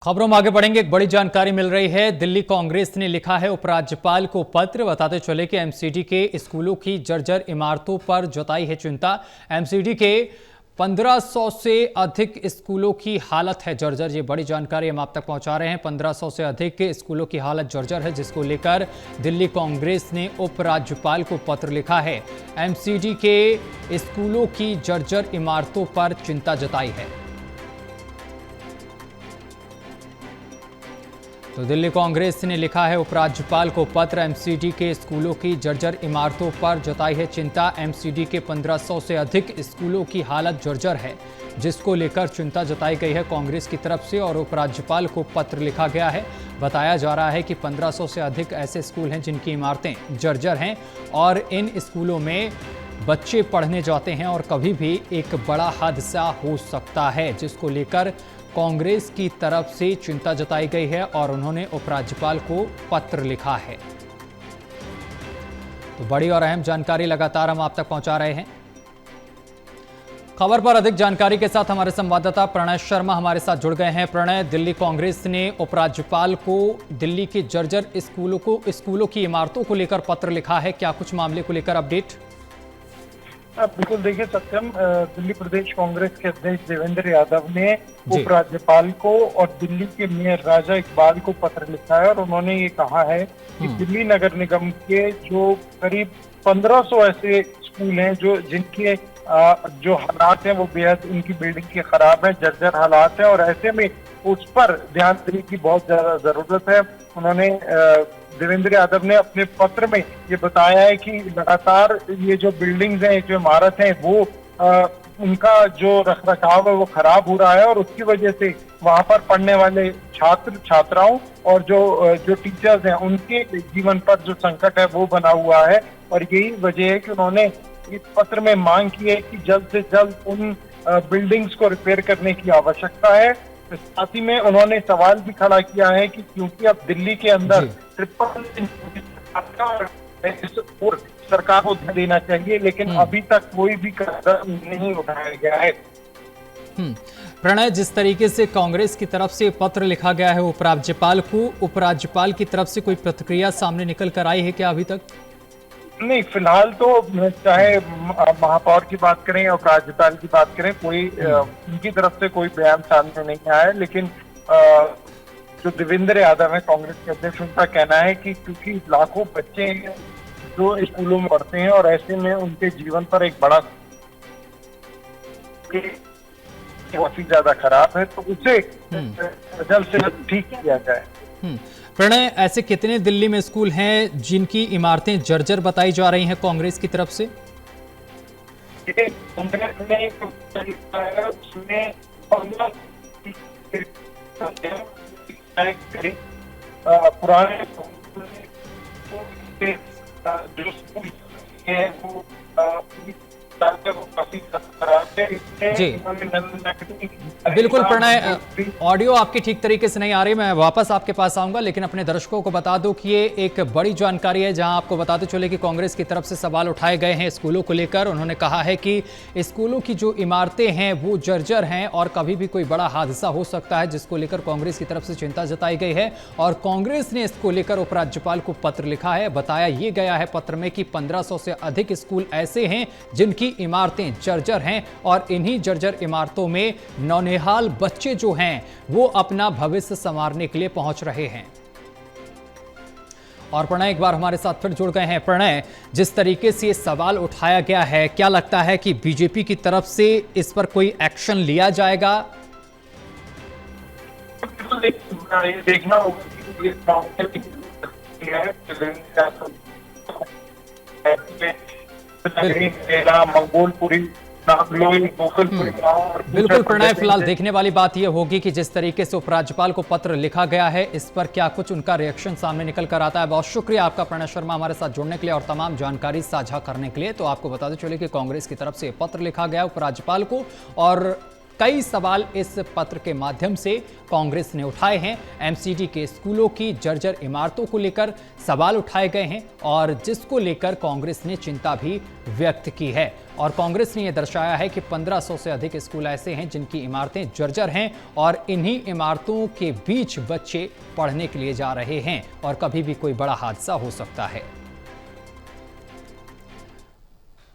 खबरों में आगे बढ़ेंगे। एक बड़ी जानकारी मिल रही है। दिल्ली कांग्रेस ने लिखा है उपराज्यपाल को पत्र। बताते चले कि एमसीडी के स्कूलों की जर्जर इमारतों पर जताई है चिंता। एमसीडी के 1500 से अधिक स्कूलों की हालत है जर्जर। ये बड़ी जानकारी हम आप तक पहुंचा रहे हैं। 1500 से अधिक स्कूलों की हालत जर्जर है, जिसको लेकर दिल्ली कांग्रेस ने उपराज्यपाल को पत्र लिखा है। एमसीडी के स्कूलों की जर्जर इमारतों पर चिंता जताई है। तो दिल्ली कांग्रेस ने लिखा है उपराज्यपाल को पत्र। एमसीडी के स्कूलों की जर्जर इमारतों पर जताई है चिंता। एमसीडी के 1500 से अधिक स्कूलों की हालत जर्जर है, जिसको लेकर चिंता जताई गई है कांग्रेस की तरफ से और उपराज्यपाल को पत्र लिखा गया है। बताया जा रहा है कि 1500 से अधिक ऐसे स्कूल हैं जिनकी इमारतें जर्जर हैं और इन स्कूलों में बच्चे पढ़ने जाते हैं और कभी भी एक बड़ा हादसा हो सकता है, जिसको लेकर कांग्रेस की तरफ से चिंता जताई गई है और उन्होंने उपराज्यपाल को पत्र लिखा है। तो बड़ी और अहम जानकारी लगातार हम आप तक पहुंचा रहे हैं। खबर पर अधिक जानकारी के साथ हमारे संवाददाता प्रणय शर्मा हमारे साथ जुड़ गए हैं। प्रणय, दिल्ली कांग्रेस ने उपराज्यपाल को दिल्ली के जर्जर स्कूलों की इमारतों को लेकर पत्र लिखा है। क्या कुछ मामले को लेकर अपडेट? बिल्कुल, देखिए सत्यम, दिल्ली प्रदेश कांग्रेस के अध्यक्ष देवेंद्र यादव ने उपराज्यपाल को और दिल्ली के मेयर राजा इकबाल को पत्र लिखा है और उन्होंने ये कहा है कि दिल्ली नगर निगम के जो करीब 1500 ऐसे स्कूल हैं जिनके जो हालात हैं वो बेहद, उनकी बिल्डिंग के खराब है, जर्जर हालात है और ऐसे में उस पर ध्यान देने की बहुत ज्यादा जरूरत है। उन्होंने देवेंद्र यादव ने अपने पत्र में ये बताया है कि लगातार ये जो बिल्डिंग्स हैं, जो इमारत हैं, वो उनका जो रखरखाव है वो खराब हो रहा है और उसकी वजह से वहां पर पढ़ने वाले छात्र छात्राओं और जो टीचर्स हैं उनके जीवन पर जो संकट है वो बना हुआ है। और यही वजह है कि उन्होंने इस पत्र में मांग की है कि जल्द से जल्द उन बिल्डिंग्स को रिपेयर करने की आवश्यकता है। साथ ही में उन्होंने सवाल भी खड़ा किया है कि क्योंकि अब दिल्ली के अंदर ट्रिपल सरकार को ध्यान देना चाहिए, लेकिन अभी तक कोई भी कदम नहीं उठाया गया है। प्रणय, जिस तरीके से कांग्रेस की तरफ से पत्र लिखा गया है उपराज्यपाल को, उपराज्यपाल की तरफ से कोई प्रतिक्रिया सामने निकल कर आई है क्या अभी तक? नहीं, फिलहाल तो चाहे महापौर की बात करें और राज्यपाल की बात करें, कोई उनकी तरफ से कोई बयान सामने नहीं आया है। लेकिन जो देवेंद्र यादव है कांग्रेस के अध्यक्ष, उनका कहना है कि क्योंकि लाखों बच्चे हैं जो स्कूलों में पढ़ते हैं और ऐसे में उनके जीवन पर एक बड़ा काफी ज्यादा खराब है, तो उसे जल्द से जल्द ठीक किया जाए। प्रणय, ऐसे कितने दिल्ली में स्कूल हैं जिनकी इमारतें जर्जर बताई जा रही हैं कांग्रेस की तरफ से? पुराने जो स्कूल हैं वो जी बिल्कुल प्रणय, ऑडियो आपकी ठीक तरीके से नहीं आ रही। मैं वापस आपके पास आऊंगा, लेकिन अपने दर्शकों को बता दूं कि ये एक बड़ी जानकारी है, जहां आपको बताते चले कि कांग्रेस की तरफ से सवाल उठाए गए हैं स्कूलों को लेकर। उन्होंने कहा है कि स्कूलों की जो इमारतें हैं वो जर्जर हैं और कभी भी कोई बड़ा हादसा हो सकता है, जिसको लेकर कांग्रेस की तरफ से चिंता जताई गई है और कांग्रेस ने इसको लेकर उपराज्यपाल को पत्र लिखा है। बताया ये गया है पत्र में कि 1500 से अधिक स्कूल ऐसे हैं जिनकी इमारतें जर्जर हैं और इन्हीं जर्जर इमारतों में नौनिहाल बच्चे जो हैं वो अपना भविष्य संवारने के लिए पहुंच रहे हैं। और प्रणय एक बार हमारे साथ फिर जुड़ गए हैं। प्रणय, जिस तरीके से ये सवाल उठाया गया है, क्या लगता है कि बीजेपी की तरफ से इस पर कोई एक्शन लिया जाएगा? देखना मंगोलपुरी बिल्कुल प्रणय, फिलहाल देखने वाली बात यह होगी कि जिस तरीके से उपराज्यपाल को पत्र लिखा गया है, इस पर क्या कुछ उनका रिएक्शन सामने निकल कर आता है। बहुत शुक्रिया आपका प्रणय शर्मा हमारे साथ जुड़ने के लिए और तमाम जानकारी साझा करने के लिए। तो आपको बताते चले कि कांग्रेस की तरफ से पत्र लिखा गया उपराज्यपाल को और कई सवाल इस पत्र के माध्यम से कांग्रेस ने उठाए हैं। एमसीडी के स्कूलों की जर्जर इमारतों को लेकर सवाल उठाए गए हैं और जिसको लेकर कांग्रेस ने चिंता भी व्यक्त की है। और कांग्रेस ने यह दर्शाया है कि 1500 से अधिक स्कूल ऐसे हैं जिनकी इमारतें जर्जर हैं और इन्हीं इमारतों के बीच बच्चे पढ़ने के लिए जा रहे हैं और कभी भी कोई बड़ा हादसा हो सकता है।